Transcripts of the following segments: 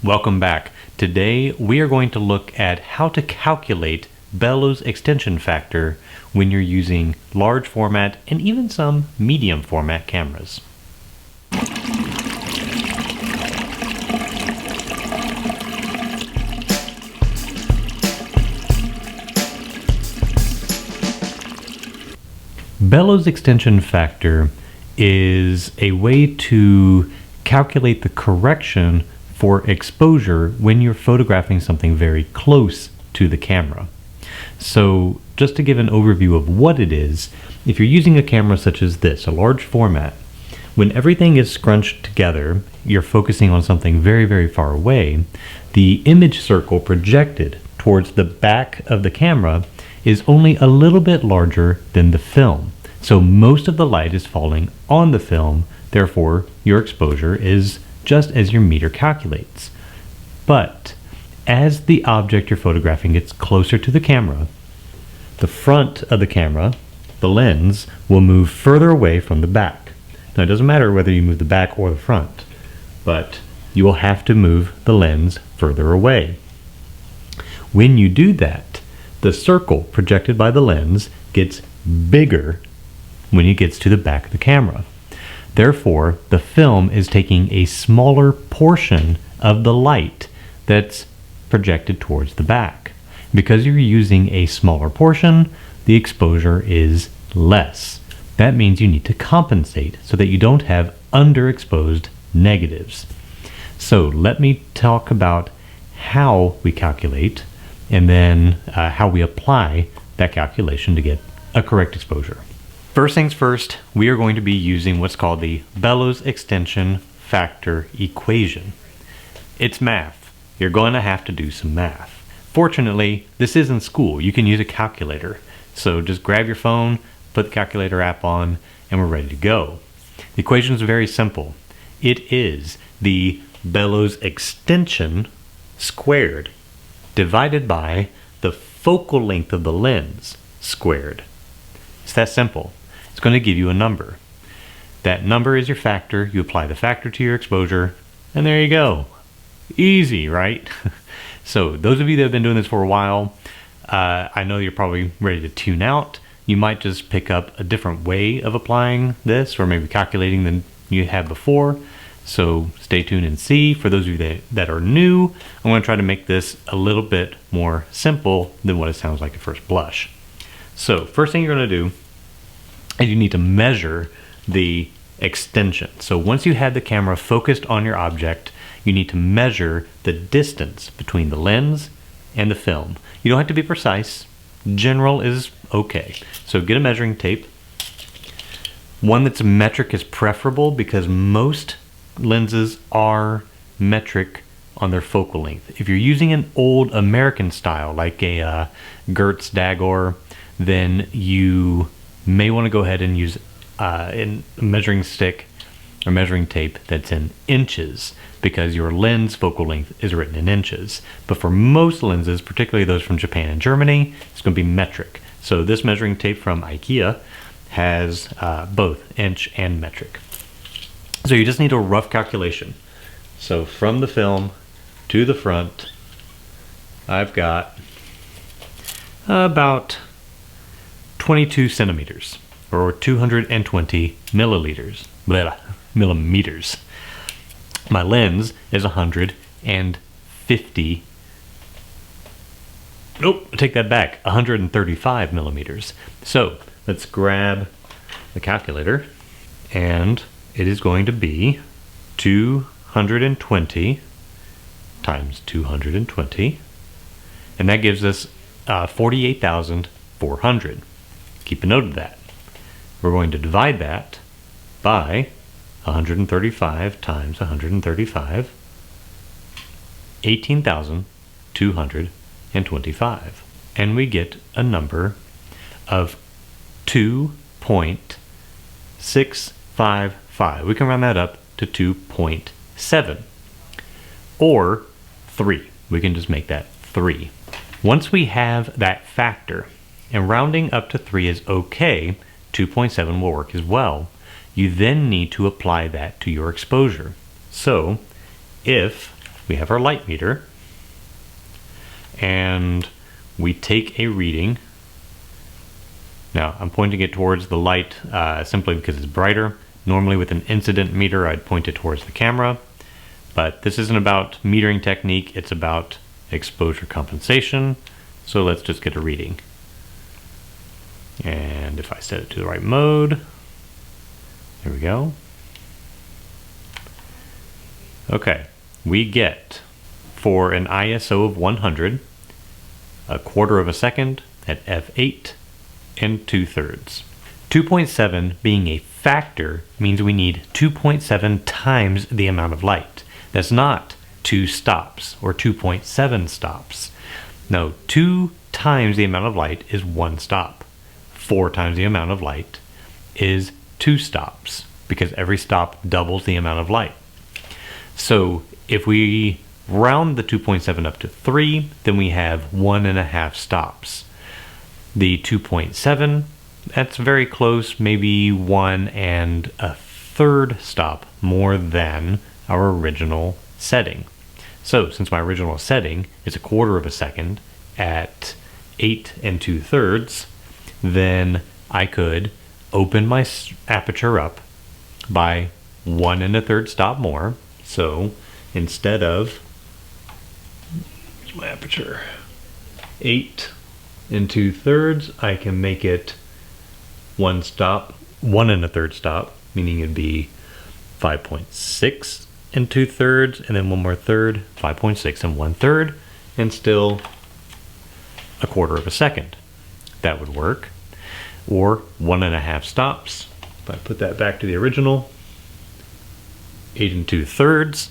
Welcome back. Today we are going to look at how to calculate Bellows extension factor when you're using large format and even some medium format cameras. Bellows extension factor is a way to calculate the correction for exposure when you're photographing something very close to the camera. So just to give an overview of what it is, if you're using a camera such as this, a large format, when everything is scrunched together, you're focusing on something very, very far away, the image circle projected towards the back of the camera is only a little bit larger than the film. So most of the light is falling on the film, therefore your exposure is just as your meter calculates. But as the object you're photographing gets closer to the camera, the front of the camera, the lens, will move further away from the back. Now it doesn't matter whether you move the back or the front, but you will have to move the lens further away. When you do that, the circle projected by the lens gets bigger when it gets to the back of the camera. Therefore, the film is taking a smaller portion of the light that's projected towards the back. Because you're using a smaller portion, the exposure is less. That means you need to compensate so that you don't have underexposed negatives. So let me talk about how we calculate and then how we apply that calculation to get a correct exposure. First things first, we are going to be using what's called the Bellows extension factor equation. It's math. You're going to have to do some math. Fortunately, this isn't school. You can use a calculator. So just grab your phone, put the calculator app on, and we're ready to go. The equation is very simple. It is the Bellows extension squared divided by the focal length of the lens squared. It's that simple. It's going to give you a number. That number is your factor. You apply the factor to your exposure, and there you go. Easy, right? So those of you that have been doing this for a while, I know you're probably ready to tune out. You might just pick up a different way of applying this, or maybe calculating than you had before. So stay tuned and see. For those of you that are new, I'm going to try to make this a little bit more simple than what it sounds like at first blush. So first thing you're going to do is you need to measure the extension. So once you have the camera focused on your object, you need to measure the distance between the lens and the film. You don't have to be precise. General is okay. So get a measuring tape. One that's metric is preferable because most lenses are metric on their focal length. If you're using an old American style like a Gertz Dagor, then you may want to go ahead and use a measuring stick or measuring tape that's in inches because your lens focal length is written in inches. But for most lenses, particularly those from Japan and Germany, it's going to be metric. So this measuring tape from IKEA has both inch and metric. So you just need a rough calculation. So from the film to the front, I've got about 22 centimeters or 220 millimeters. My lens is 150. Nope, take that back. 135 millimeters. So let's grab the calculator, and it is going to be 220 times 220, and that gives us 48,400. Keep a note of that. We're going to divide that by 135 times 135, 18,225. And we get a number of 2.655. We can round that up to 2.7 or 3. We can just make that 3. Once we have that factor, and rounding up to 3 is okay, 2.7 will work as well. You then need to apply that to your exposure. So if we have our light meter, and we take a reading. Now, I'm pointing it towards the light simply because it's brighter. Normally with an incident meter, I'd point it towards the camera, but this isn't about metering technique, it's about exposure compensation. So let's just get a reading. And if I set it to the right mode, there we go. Okay, we get, for an ISO of 100, a quarter of a second at f8 and 2/3. 2.7 being a factor means we need 2.7 times the amount of light. That's not 2 stops or 2.7 stops. No, 2 times the amount of light is 1 stop. 4 times the amount of light is 2 stops, because every stop doubles the amount of light. So if we round the 2.7 up to 3, then we have 1.5 stops. The 2.7, that's very close, maybe 1.33 stop more than our original setting. So since my original setting is a quarter of a second at 8 2/3, then I could open my aperture up by 1 1/3 stop more. So instead of, here's my aperture, 8 2/3, I can make it 1 stop, 1 1/3 stop, meaning it'd be 5.6 2/3, and then 1 more third, 5.6 1/3, and still a quarter of a second. That would work. Or 1.5 stops. If I put that back to the original, 8 2/3,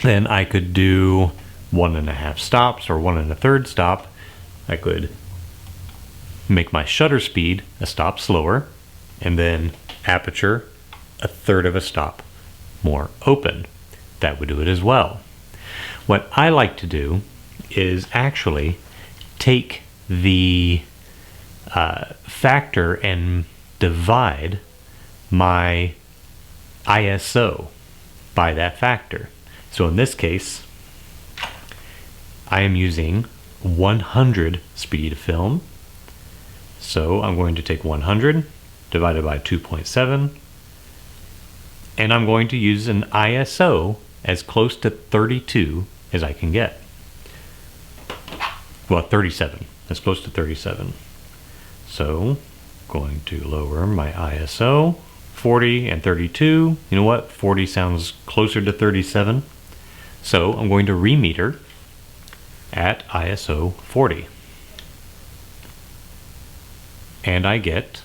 then I could do 1.5 stops or 1 1/3 stop. I could make my shutter speed a stop slower, and then aperture a third of a stop more open. That would do it as well. What I like to do is actually take the factor and divide my ISO by that factor. So in this case, I am using 100 speed film. So I'm going to take 100 divided by 2.7, and I'm going to use an ISO as close to 32 as I can get. Well, 37, as close to 37. So going to lower my ISO, 40 and 32. You know what? 40 sounds closer to 37. So I'm going to remeter at ISO 40. And I get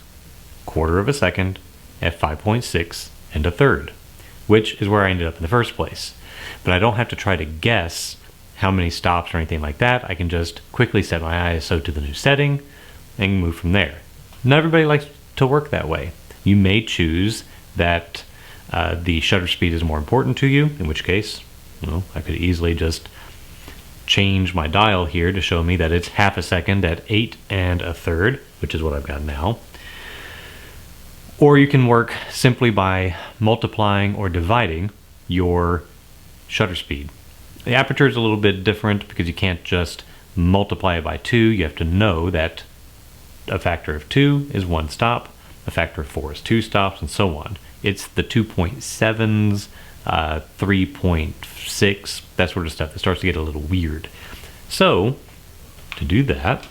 quarter of a second at 5.6 1/3, which is where I ended up in the first place. But I don't have to try to guess how many stops or anything like that. I can just quickly set my ISO to the new setting and move from there. Not everybody likes to work that way. You may choose that the shutter speed is more important to you, in which case, I could easily just change my dial here to show me that it's half a second at 8 1/3, which is what I've got now. Or you can work simply by multiplying or dividing your shutter speed. The aperture is a little bit different because you can't just multiply it by 2. You have to know that a factor of 2 is 1 stop, a factor of 4 is 2 stops, and so on. It's the 2.7s, 3.6, that sort of stuff that starts to get a little weird. So to do that,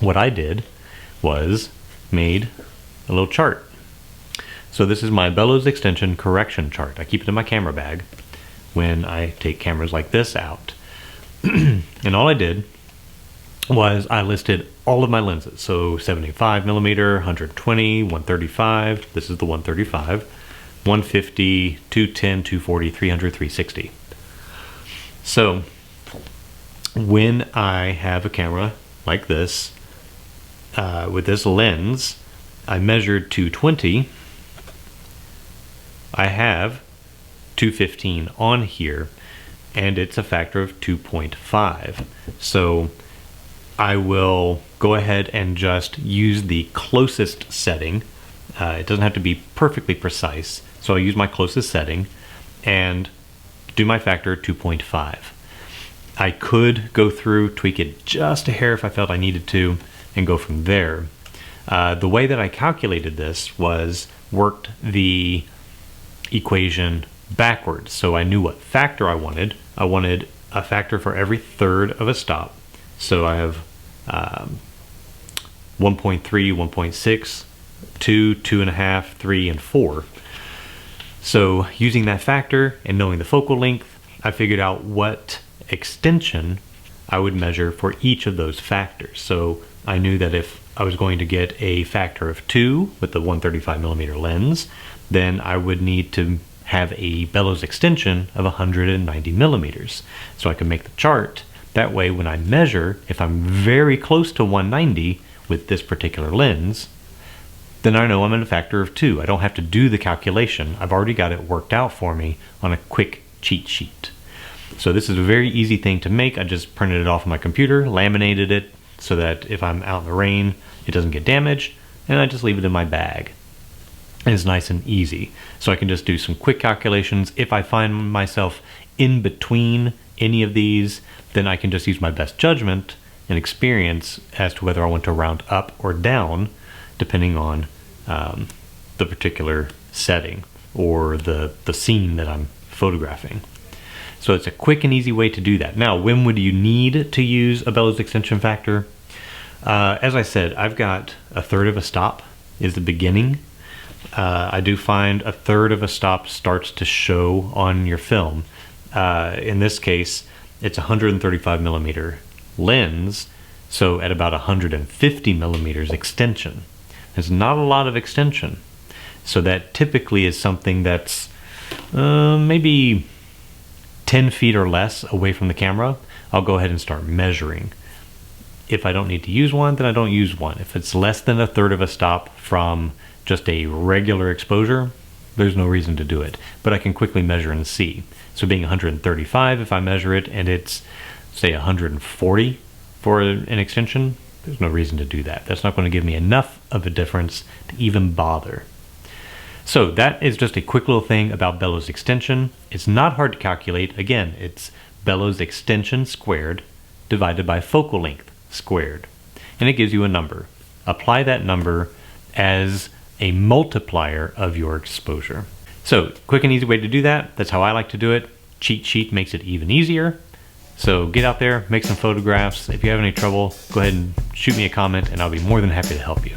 what I did was made a little chart. So this is my Bellows extension correction chart. I keep it in my camera bag when I take cameras like this out. And all I did was I listed all of my lenses. So 75 millimeter, 120, 135, this is the 135, 150, 210, 240, 300, 360. So when I have a camera like this, with this lens, I measured 220. I have 215 on here, and it's a factor of 2.5. So I will go ahead and just use the closest setting. It doesn't have to be perfectly precise, so I'll use my closest setting, and do my factor 2.5. I could go through, tweak it just a hair if I felt I needed to, and go from there. The way that I calculated this was worked the equation backwards. So I knew what factor I wanted. I wanted a factor for every third of a stop. So I have 1.3, 1.6, 2, 2.5, 3, and 4. So using that factor and knowing the focal length, I figured out what extension I would measure for each of those factors. So I knew that if I was going to get a factor of 2 with the 135mm lens, then I would need to have a Bellows extension of 190mm. So I can make the chart. That way when I measure, if I'm very close to 190 with this particular lens, then I know I'm in a factor of 2. I don't have to do the calculation. I've already got it worked out for me on a quick cheat sheet. So this is a very easy thing to make. I just printed it off on my computer, laminated it so that if I'm out in the rain, it doesn't get damaged, and I just leave it in my bag. And it's nice and easy. So I can just do some quick calculations. If I find myself in between any of these, then I can just use my best judgment and experience as to whether I want to round up or down, depending on the particular setting or the scene that I'm photographing. So it's a quick and easy way to do that. Now, when would you need to use a Bellows extension factor? As I said, I've got a third of a stop is the beginning. I do find a third of a stop starts to show on your film. In this case, it's a 135mm lens, so at about 150mm extension. There's not a lot of extension. So that typically is something that's maybe 10 feet or less away from the camera. I'll go ahead and start measuring. If I don't need to use one, then I don't use one. If it's less than a third of a stop from just a regular exposure, there's no reason to do it. But I can quickly measure and see. So being 135, if I measure it and it's, say, 140 for an extension, there's no reason to do that. That's not going to give me enough of a difference to even bother. So that is just a quick little thing about Bellows extension. It's not hard to calculate. Again, it's Bellows extension squared divided by focal length squared. And it gives you a number. Apply that number as a multiplier of your exposure. So quick and easy way to do that. That's how I like to do it. Cheat sheet makes it even easier. So get out there, make some photographs. If you have any trouble, go ahead and shoot me a comment and I'll be more than happy to help you.